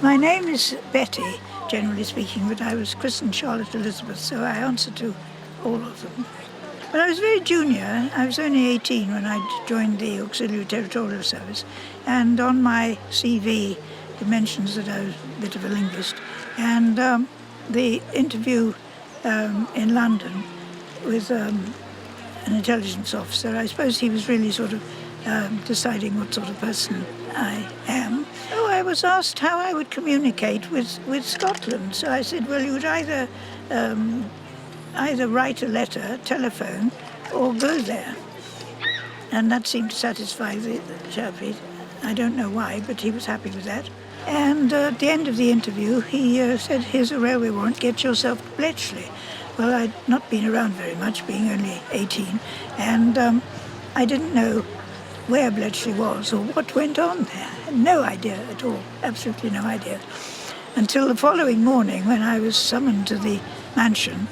My name is Betty, generally speaking, but I was christened Charlotte Elizabeth, so I answer to all of them. But I was very junior. I was only 18 when I joined the Auxiliary Territorial Service, and on my CV it mentions that I was a bit of a linguist. And the interview in London with an intelligence officer, I suppose he was really sort of deciding what sort of person I am. I was asked how I would communicate with Scotland. So I said, well, you would either write a letter, telephone, or go there. And that seemed to satisfy the chap. I don't know why, but he was happy with that. And at the end of the interview, he said, here's a railway warrant, get yourself to Bletchley. Well, I'd not been around very much, being only 18, and I didn't know where Bletchley was or what went on there. No idea at all, absolutely no idea. Until the following morning when I was summoned to the mansion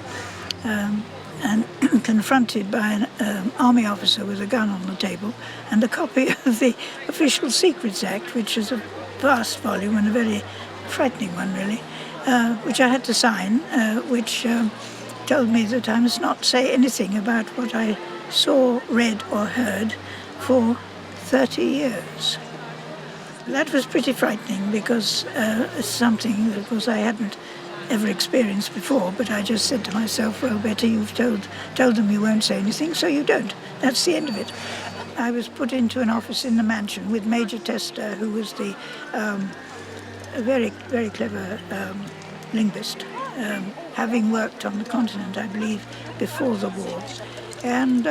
and confronted by an army officer with a gun on the table and a copy of the Official Secrets Act, which is a vast volume and a very frightening one really, which I had to sign, which told me that I must not say anything about what I saw, read or heard for 30 years. That was pretty frightening because it's something, of course, I hadn't ever experienced before, but I just said to myself, well, Betty, you've told them you won't say anything, so you don't. That's the end of it. I was put into an office in the mansion with Major Tester, who was a very, very clever linguist, having worked on the continent, I believe, before the war. And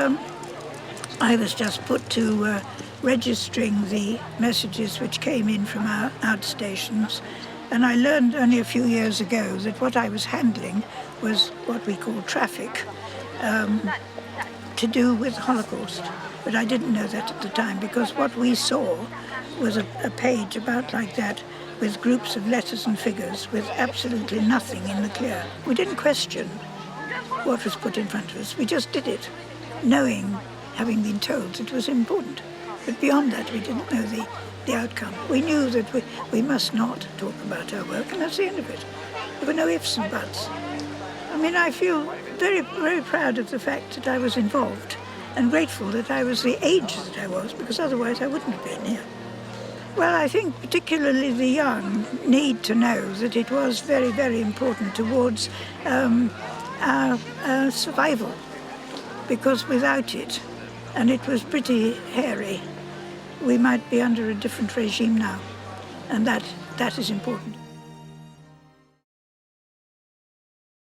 I was just put to registering the messages which came in from our outstations. And I learned only a few years ago that what I was handling was what we call traffic, to do with Holocaust. But I didn't know that at the time, because what we saw was a page about like that with groups of letters and figures with absolutely nothing in the clear. We didn't question what was put in front of us. We just did it, knowing, having been told that it was important. But beyond that, we didn't know the outcome. We knew that we must not talk about our work, and that's the end of it. There were no ifs and buts. I mean, I feel very, very proud of the fact that I was involved and grateful that I was the age that I was, because otherwise I wouldn't have been here. Well, I think particularly the young need to know that it was very, very important towards our survival, because without it, and it was pretty hairy, we might be under a different regime now, and that is important.